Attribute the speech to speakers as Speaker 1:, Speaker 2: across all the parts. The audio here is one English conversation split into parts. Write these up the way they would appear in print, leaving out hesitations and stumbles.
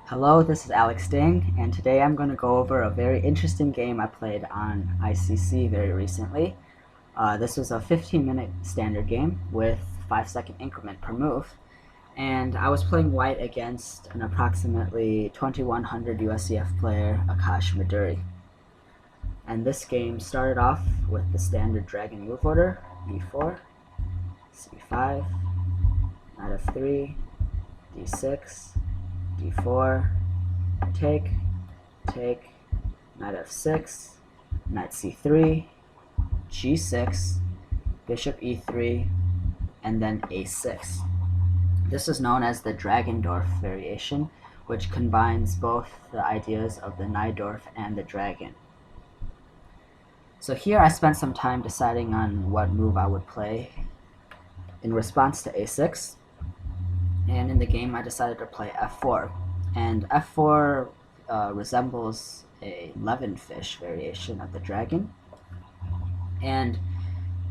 Speaker 1: Hello, this is Alex Ding, and today I'm going to go over a very interesting game I played on ICC very recently. This was a 15-minute standard game with 5-second increment per move, and I was playing white against an approximately 2100 USCF player, Aakaash Meduri. And this game started off with the standard dragon move order: e4, c5, knight f3, d6, d4, take, knight f6, knight c3, g6, bishop e3, and then a6. This is known as the Dragendorf variation, which combines both the ideas of the Najdorf and the dragon. So here I spent some time deciding on what move I would play in response to a6, and in the game I decided to play f4. And f4 resembles a Levenfish variation of the dragon, and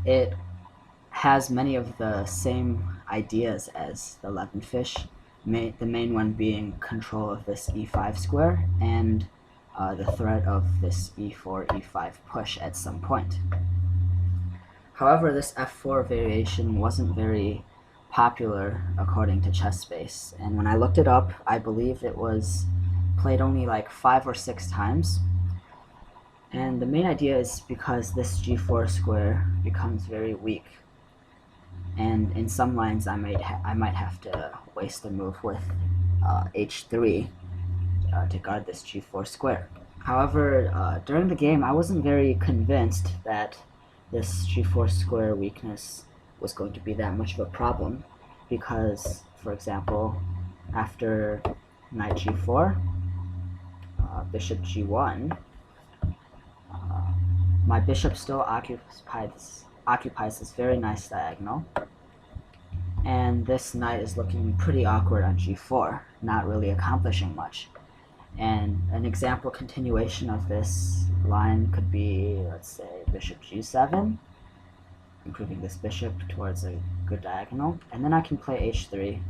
Speaker 1: it has many of the same ideas as the Levenfish, the main one being control of this e5 square and the threat of this e4, e5 push at some point. However, this f4 variation wasn't very popular according to ChessBase, and when I looked it up, I believe it was played only like 5 or 6 times. And the main idea is because this g4 square becomes very weak, and in some lines I might have to waste a move with h3 to guard this g4 square. However, during the game I wasn't very convinced that this g4 square weakness was going to be that much of a problem, because, for example, after knight g4, bishop g1, my bishop still occupies this very nice diagonal, and this knight is looking pretty awkward on g4, not really accomplishing much. And an example continuation of this line could be, let's say, bishop g7, improving this bishop towards a good diagonal, and then I can play h3.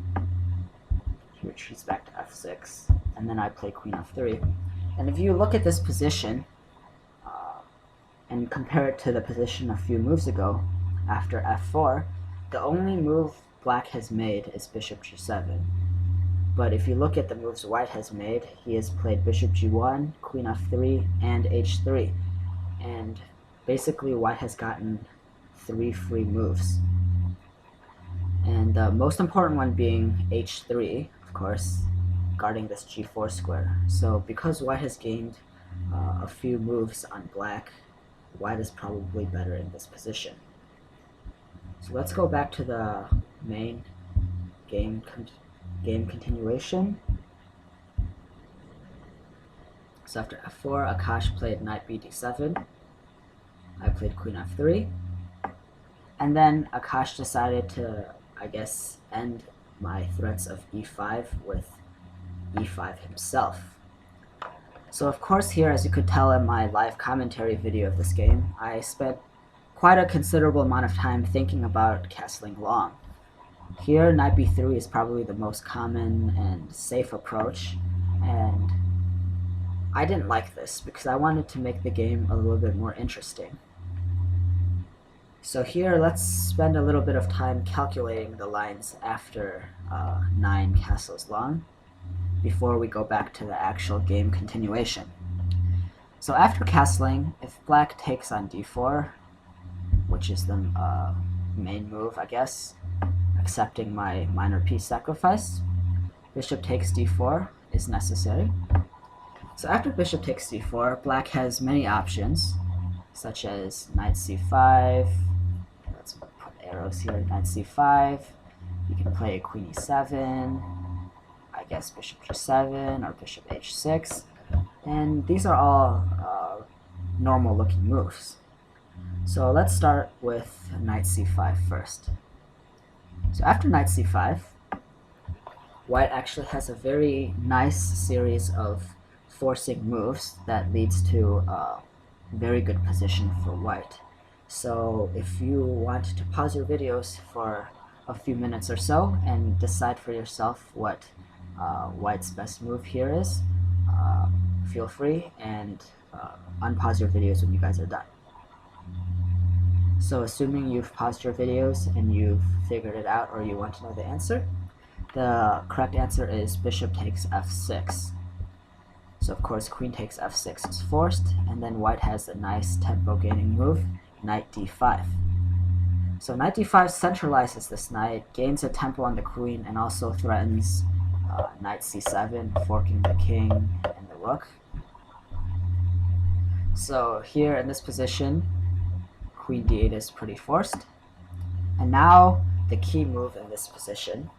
Speaker 1: He retreats back to f6, and then I play queen f3. And if you look at this position and compare it to the position a few moves ago, after f4, the only move black has made is bishop g7. But if you look at the moves white has made, he has played bishop g1, queen f3, and h3. And basically white has gotten 3 free moves. And the most important one being h3, of course, guarding this g4 square. So because white has gained a few moves on black, white is probably better in this position. So let's go back to the main game continuation. So after f4, Aakaash played knight bd7. I played queen f3. And then Aakaash decided to, I guess, end my threats of e5 with e5 himself. So of course here, as you could tell in my live commentary video of this game, I spent quite a considerable amount of time thinking about castling long. Here, knight b3 is probably the most common and safe approach, and I didn't like this because I wanted to make the game a little bit more interesting. So here, let's spend a little bit of time calculating the lines after 9 castles long before we go back to the actual game continuation. So after castling, if black takes on d4, which is the main move, I guess, accepting my minor piece sacrifice, bishop takes d4 is necessary. So after bishop takes d4, black has many options, such as knight c5. Let's put arrows here. Knight c5. You can play queen e7. I guess bishop g7 or bishop h6. And these are all normal-looking moves. So let's start with knight c5 first. So after knight c5, white actually has a very nice series of forcing moves that leads to a very good position for white. So if you want to pause your videos for a few minutes or so and decide for yourself what white's best move here is, feel free and unpause your videos when you guys are done. So assuming you've paused your videos and you've figured it out, or you want to know the answer, the correct answer is bishop takes f6. So of course queen takes f6 is forced, and then white has a nice tempo gaining move, knight d5. So knight d5 centralizes this knight, gains a tempo on the queen, and also threatens knight c7, forking the king and the rook. So here in this position, queen d8 is pretty forced. And now the key move in this position,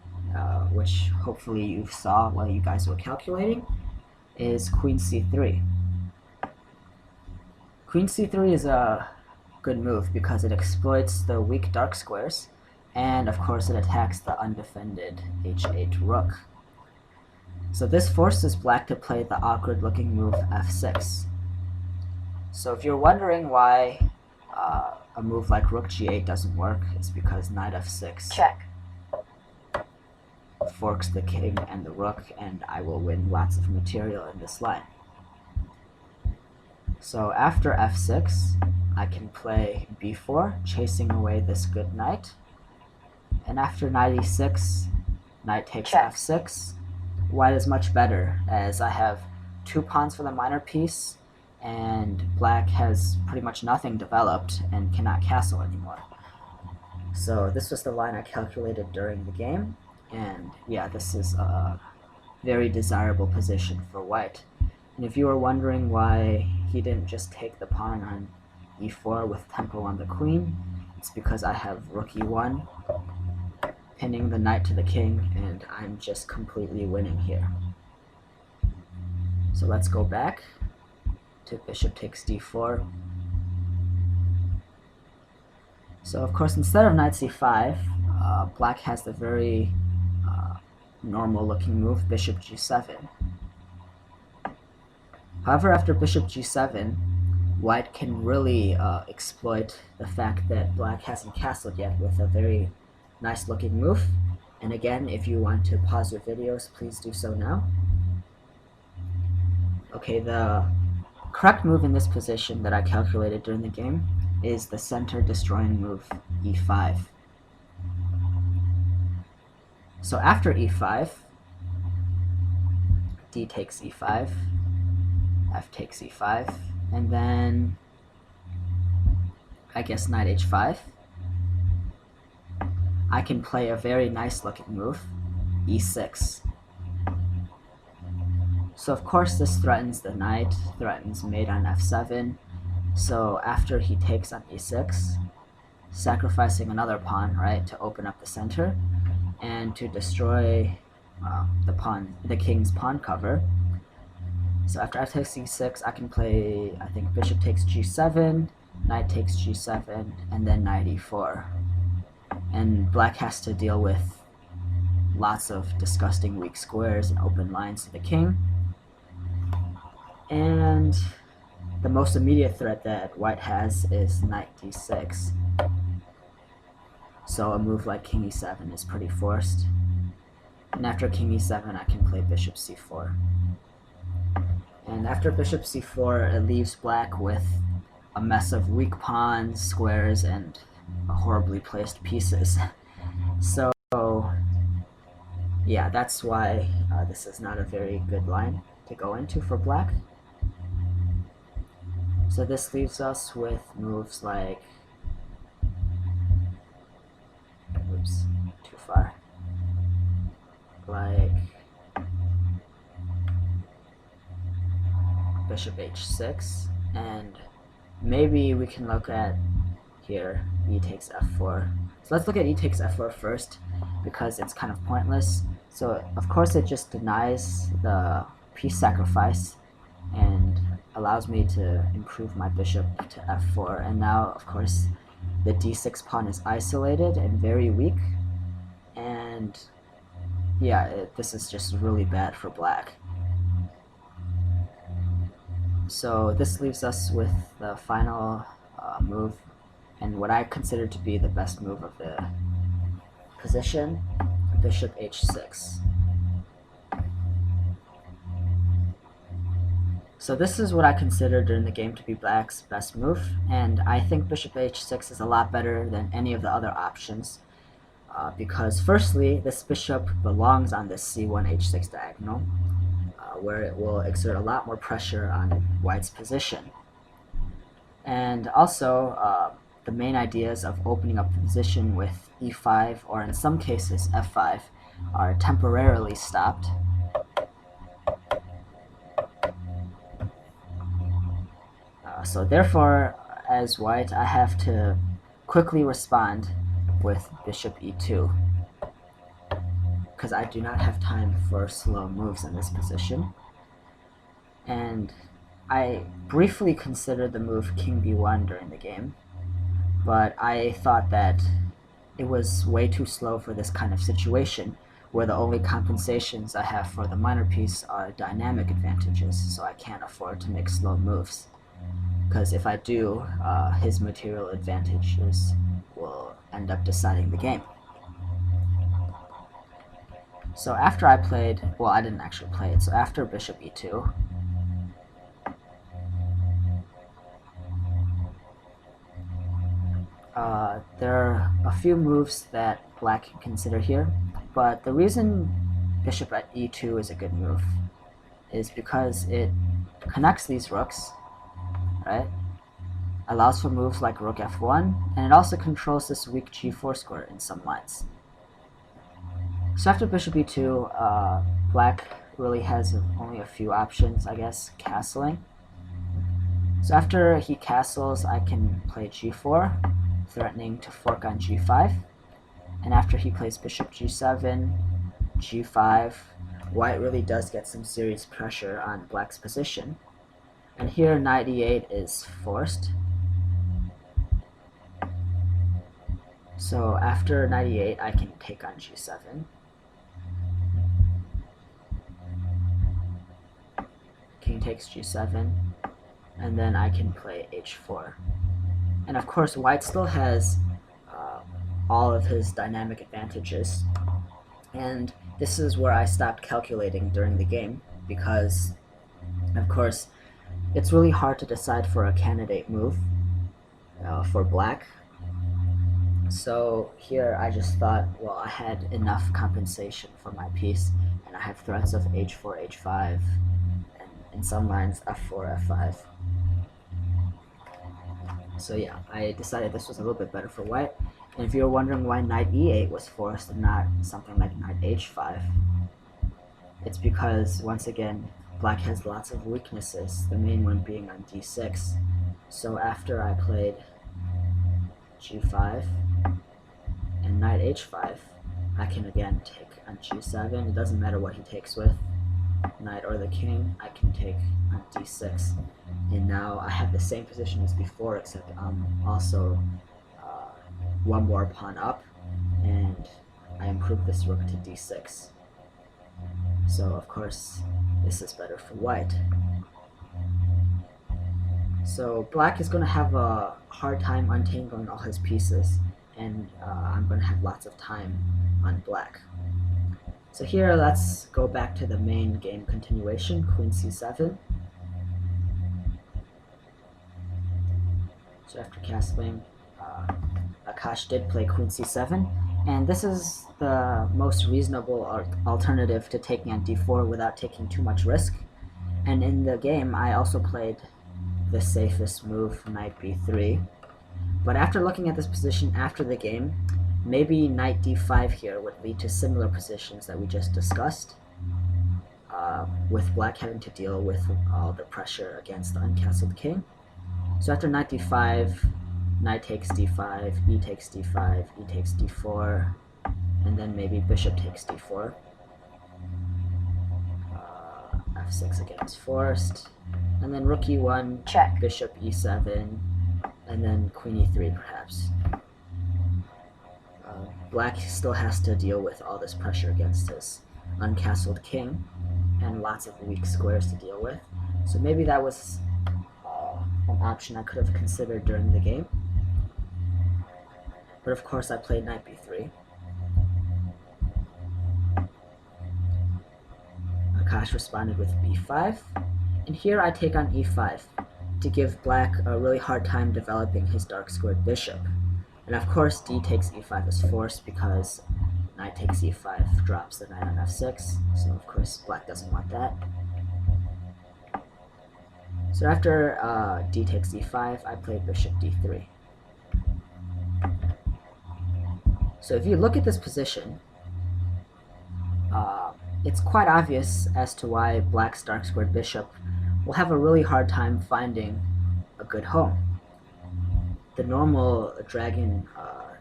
Speaker 1: which hopefully you saw while you guys were calculating, is queen c3. Queen c3 is a good move because it exploits the weak dark squares, and of course it attacks the undefended h8 rook. So this forces black to play the awkward looking move f6. So if you're wondering why a move like rook g8 doesn't work, it's because knight f6
Speaker 2: check
Speaker 1: forks the king and the rook, and I will win lots of material in this line. So after f6, I can play b4, chasing away this good knight. And after knight e6, knight takes
Speaker 2: check.
Speaker 1: f6. White is much better, as I have 2 pawns for the minor piece, and black has pretty much nothing developed and cannot castle anymore. So this was the line I calculated during the game, and yeah, this is a very desirable position for white. And if you were wondering why he didn't just take the pawn on e4 with tempo on the queen, it's because I have rook e1, pinning the knight to the king, and I'm just completely winning here. So let's go back to bishop takes d4. So of course, instead of knight c5, black has the very normal looking move, bishop g7. However, after bishop g7, white can really exploit the fact that black hasn't castled yet with a very nice looking move. And again, if you want to pause your videos, please do so now. Okay, the correct move in this position that I calculated during the game is the center destroying move, e5. So after e5, d takes e5, f takes e5, and then I guess knight h5. I can play a very nice looking move, e6. So of course this threatens the knight, threatens mate on f7. So after he takes on e6, sacrificing another pawn, right, to open up the center and to destroy the king's pawn cover. So after f takes e6, I can play, I think, bishop takes g7, knight takes g7, and then knight e4. And black has to deal with lots of disgusting weak squares and open lines to the king. And the most immediate threat that white has is knight d6. So a move like king e7 is pretty forced. And after king e7, I can play bishop c4. And after bishop c4, it leaves black with a mess of weak pawns, squares, and horribly placed pieces. So yeah, that's why this is not a very good line to go into for black. So this leaves us with moves like, oops, too far, like bishop h6, and maybe we can look at here e takes f4. So let's look at e takes f4 first, because it's kind of pointless. So of course it just denies the piece sacrifice and allows me to improve my bishop to f4. And now of course the d6 pawn is isolated and very weak, and yeah, this is just really bad for black. So this leaves us with the final move, and what I consider to be the best move of the position, bishop h6. So this is what I consider during the game to be black's best move, and I think bishop h6 is a lot better than any of the other options, because firstly, this bishop belongs on this c1 h6 diagonal, where it will exert a lot more pressure on white's position. And also, the main ideas of opening up the position with e5, or in some cases f5, are temporarily stopped. So therefore, as white, I have to quickly respond with bishop e2, because I do not have time for slow moves in this position. And I briefly considered the move king b1 during the game, but I thought that it was way too slow for this kind of situation, where the only compensations I have for the minor piece are dynamic advantages, so I can't afford to make slow moves. Because if I do, his material advantages will end up deciding the game. So after I played, well, I didn't actually play it, so after bishop e2, there are a few moves that black can consider here, but the reason bishop at e2 is a good move is because it connects these rooks, right? Allows for moves like rook f1, and it also controls this weak g4 square in some lines. So after bishop e2, black really has only a few options, I guess, castling. So after he castles, I can play g4, threatening to fork on g5, and after he plays bishop g7, g5, white really does get some serious pressure on black's position. And here knight e8 is forced. So after knight e8, I can take on g7. King takes g7, and then I can play h4. And of course, white still has all of his dynamic advantages. And this is where I stopped calculating during the game, because, of course, it's really hard to decide for a candidate move for black. So here I just thought, well, I had enough compensation for my piece, and I have threats of h4, h5, and in some lines f4, f5. So yeah, I decided this was a little bit better for white. And if you're wondering why knight e8 was forced and not something like knight h5, it's because, once again, black has lots of weaknesses, the main one being on d6. So after I played g5 and knight h5, I can again take on g7. It doesn't matter what he takes with, knight or the king, I can take on d6. And now I have the same position as before, except I'm also one more pawn up, and I improve this rook to d6. So of course, this is better for white. So black is going to have a hard time untangling all his pieces, and I'm going to have lots of time on black. So here, let's go back to the main game continuation, queen c7. So after castling, Aakaash did play queen c7, and this is the most reasonable alternative to taking on d4 without taking too much risk. And in the game, I also played the safest move, knight b3. But after looking at this position after the game, maybe knight d5 here would lead to similar positions that we just discussed, with black having to deal with all the pressure against the uncastled king. So after knight d5, knight takes d5, e takes d5, e takes d4, and then maybe bishop takes d4. F6 again is forced, and then rook e1,
Speaker 2: check,
Speaker 1: bishop e7, and then queen e3 perhaps. Black still has to deal with all this pressure against his uncastled king, and lots of weak squares to deal with. So maybe that was an option I could have considered during the game. But of course I played knight b3. Aakaash responded with b5, And here I take on e5 to give black a really hard time developing his dark squared bishop. And of course d takes e5 is forced because knight takes e5 drops the knight on f6, so of course black doesn't want that. So after d takes e5, I play bishop d3. So if you look at this position, it's quite obvious as to why black's dark squared bishop will have a really hard time finding a good home. The normal dragon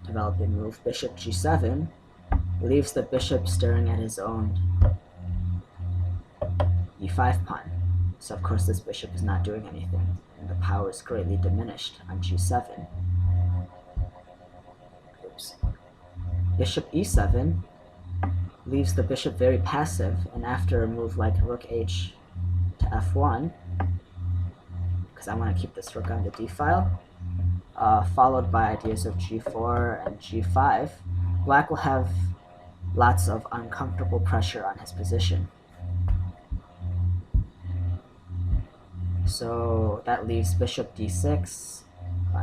Speaker 1: developing move, bishop g7, leaves the bishop staring at his own e5 pawn. So of course this bishop is not doing anything, and the power is greatly diminished on g7. Oops. Bishop e7 leaves the bishop very passive, and after a move like rook h to f1, because I want to keep this rook on the d file, followed by ideas of g4 and g5, black will have lots of uncomfortable pressure on his position. So that leaves bishop d6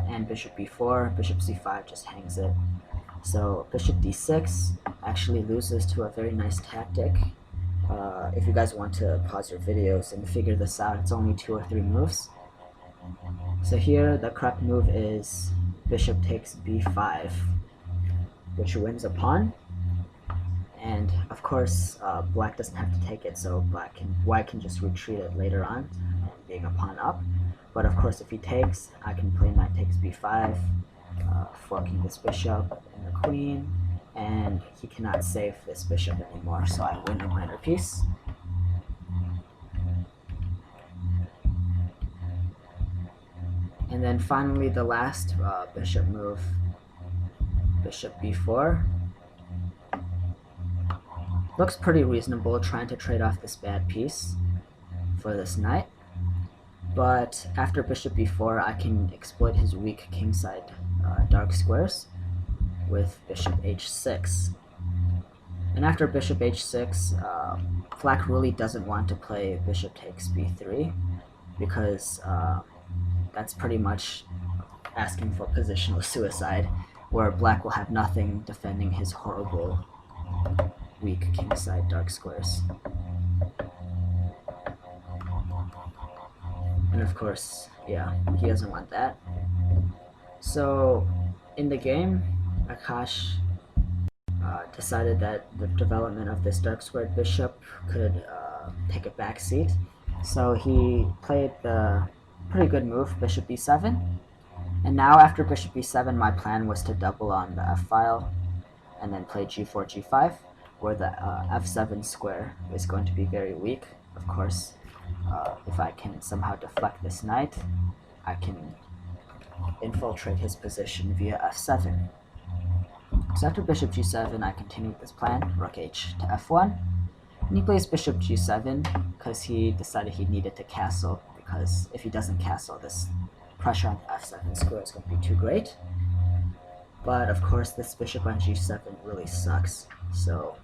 Speaker 1: and bishop b4. Bishop c5 just hangs it. So bishop d6 actually loses to a very nice tactic. If you guys want to pause your videos and figure this out, it's only 2 or 3 moves. So here the correct move is bishop takes b5, which wins a pawn. And of course black doesn't have to take it, so white can just retreat it later on, being a pawn up. But of course if he takes, I can play knight takes b5, forking this bishop and the queen, and he cannot save this bishop anymore, so I win a minor piece. And then finally the last bishop move, bishop b4. Looks pretty reasonable, trying to trade off this bad piece for this knight. But after bishop b4, I can exploit his weak kingside dark squares with bishop h6. And after bishop h6, black really doesn't want to play bishop takes b3, because that's pretty much asking for positional suicide, where black will have nothing defending his horrible weak kingside dark squares. And of course, yeah, he doesn't want that. So in the game, Aakaash decided that the development of this dark squared bishop could take a back seat. So he played the pretty good move, bishop b7. And now after bishop b7, my plan was to double on the f-file and then play g4, g5, where the f7 square is going to be very weak. Of course, if I can somehow deflect this knight, I can infiltrate his position via f7. So after bishop g7, I continue with this plan, rook h to f1. And he plays bishop g7 because he decided he needed to castle, because if he doesn't castle, this pressure on the f7 square is going to be too great. But of course, this bishop on g7 really sucks, so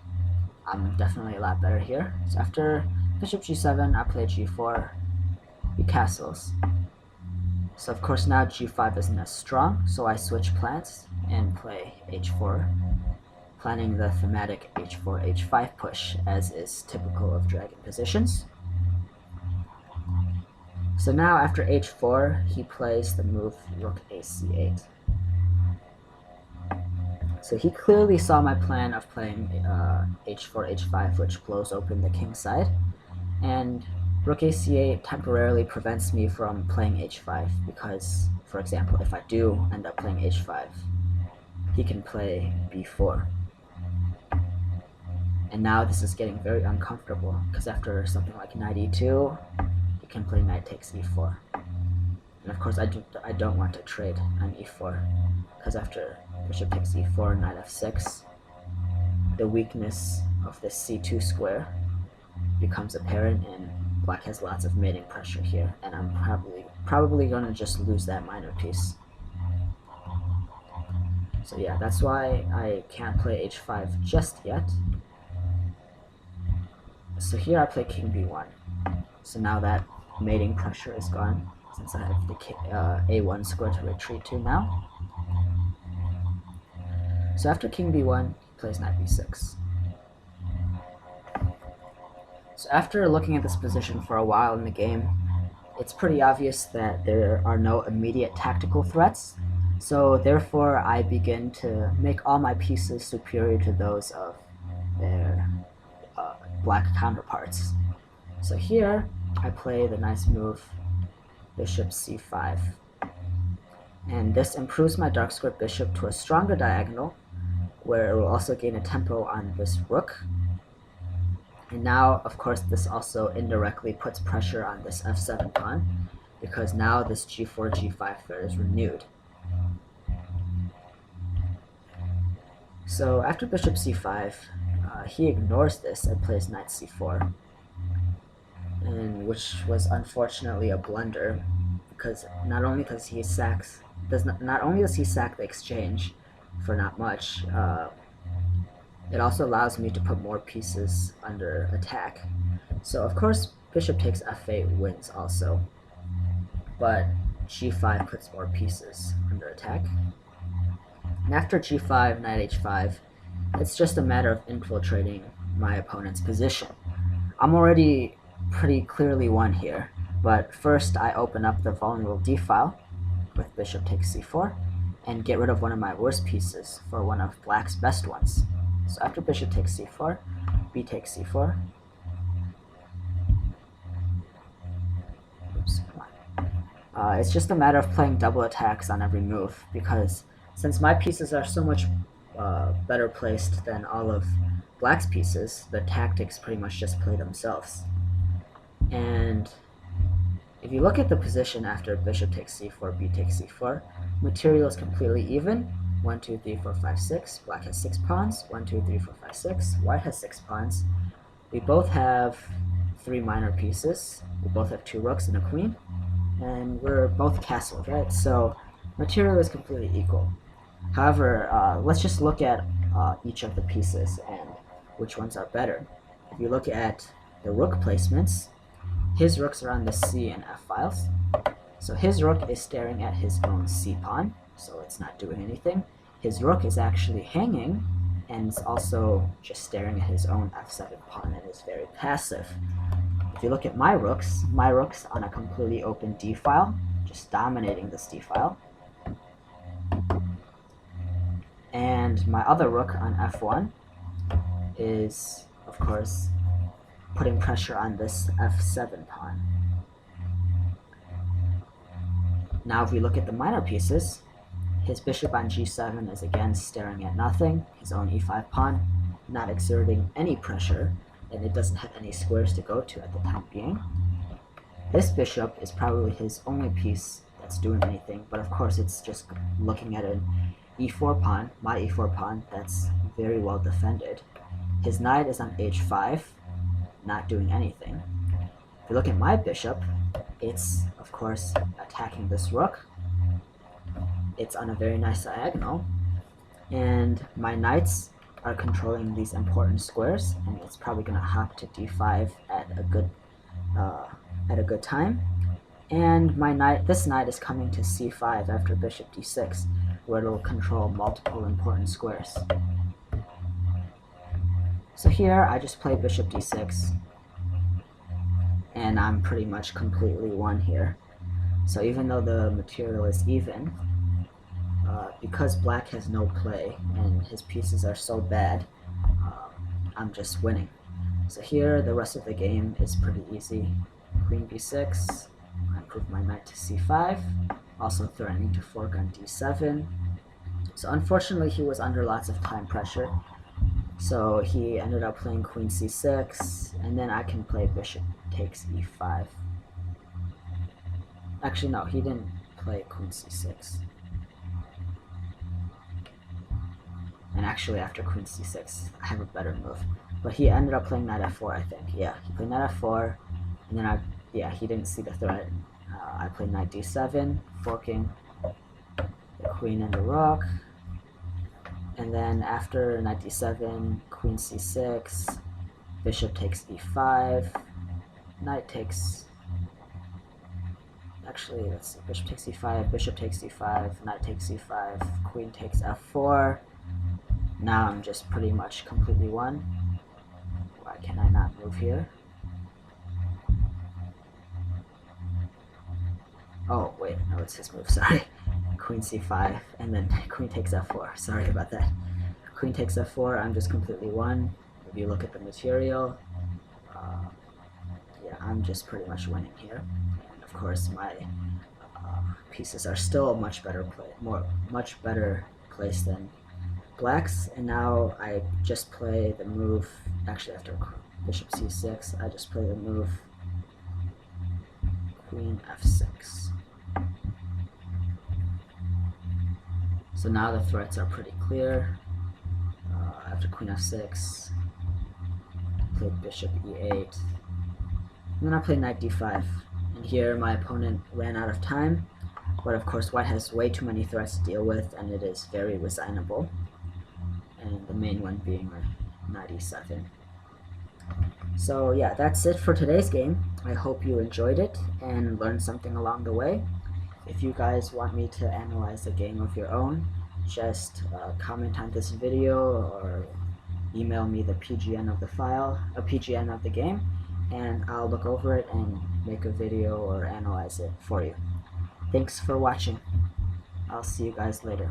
Speaker 1: I'm definitely a lot better here. So after bishop g7, I play g4, he castles. So of course now g5 isn't as strong, so I switch plans and play h4, planning the thematic h4, h5 push, as is typical of dragon positions. So now after h4, he plays the move rook a c8. So he clearly saw my plan of playing h4, h5, which blows open the king side, and rook a c8 temporarily prevents me from playing h5, because, for example, if I do end up playing h5, he can play b4. And now this is getting very uncomfortable, because after something like knight e2, he can play knight takes e4. And of course I don't want to trade on e4, because after bishop takes e4, knight f6, the weakness of this c2 square becomes apparent, and black has lots of mating pressure here, and I'm probably going to just lose that minor piece. So yeah, that's why I can't play h5 just yet. So here I play king b1. So now that mating pressure is gone, since I have the a1 square to retreat to now. So after king b1, he plays knight b6. So after looking at this position for a while in the game, it's pretty obvious that there are no immediate tactical threats, so therefore I begin to make all my pieces superior to those of their black counterparts. So here I play the nice move bishop c5, and this improves my dark square bishop to a stronger diagonal, where it will also gain a tempo on this rook. And now, of course, this also indirectly puts pressure on this f7 pawn, because now this g4, g5 threat is renewed. So after bishop c5, he ignores this and plays knight c4, and which was unfortunately a blunder, because not only does he sack the exchange for not much, it also allows me to put more pieces under attack. So of course bishop takes f8 wins also, but g5 puts more pieces under attack. And after g5, knight h5, it's just a matter of infiltrating my opponent's position. I'm already pretty clearly won here, but first I open up the vulnerable d-file with bishop takes c4 and get rid of one of my worst pieces for one of black's best ones. So after bishop takes c4, b takes c4. Oops, come on. It's just a matter of playing double attacks on every move, because since my pieces are so much better placed than all of black's pieces, the tactics pretty much just play themselves. And if you look at the position after bishop takes c4, b takes c4, material is completely even. 1, 2, 3, 4, 5, 6. Black has 6 pawns. 1, 2, 3, 4, 5, 6. White has 6 pawns. We both have 3 minor pieces. We both have 2 rooks and a queen. And we're both castled, right? So material is completely equal. However, let's just look at each of the pieces and which ones are better. If you look at the rook placements, his rooks are on the c and f files. So his rook is staring at his own c pawn, so it's not doing anything. His rook is actually hanging and is also just staring at his own f7 pawn and is very passive. If you look at my rook's on a completely open d file, just dominating this d file. And my other rook on f1 is, of course, putting pressure on this f7 pawn. Now if we look at the minor pieces, his bishop on g7 is again staring at nothing, his own e5 pawn, not exerting any pressure, and it doesn't have any squares to go to at the time being. This bishop is probably his only piece that's doing anything, but of course it's just looking at an e4 pawn, my e4 pawn, that's very well defended. His knight is on h5, not doing anything. If you look at my bishop, it's of course attacking this rook. It's on a very nice diagonal, and my knights are controlling these important squares, and it's probably going to hop to d5 at a good time. And this knight is coming to c5 after bishop d6, where it will control multiple important squares. So here I just play bishop d6, and I'm pretty much completely won here. So even though the material is even, because black has no play and his pieces are so bad, I'm just winning. So here the rest of the game is pretty easy. Queen b6, I improve my knight to c5, also threatening to fork on d7. So unfortunately he was under lots of time pressure, so he ended up playing queen c6, and then I can play bishop takes e5. Actually no, he didn't play queen c6. And actually after queen c6 I have a better move, but he ended up playing knight f4, I think. Yeah, he played knight f4, and then he didn't see the threat. I played knight d7, forking the queen and the rook, and then after knight d7, queen c6, bishop takes e5, knight takes Actually, let's see. Bishop takes c5, bishop takes c5, knight takes c5, queen takes f4. Now I'm just pretty much completely won. Why can I not move here? Oh, wait, no, it's his move, sorry. Queen c5, and then queen takes f4. Sorry about that. Queen takes f4, I'm just completely won. If you look at the material, yeah, I'm just pretty much winning here. And of course, my pieces are still much better placed than black's. And now I just play the move. Actually, after bishop c6, I just play the move queen f6. So now the threats are pretty clear. After queen f6, I played bishop e8, and then I played knight d5. And here my opponent ran out of time, but of course white has way too many threats to deal with, and it is very resignable. And the main one being knight e7. So yeah, that's it for today's game. I hope you enjoyed it and learned something along the way. If you guys want me to analyze a game of your own, just comment on this video or email me the PGN of the file, a PGN of the game, and I'll look over it and make a video or analyze it for you. Thanks for watching. I'll see you guys later.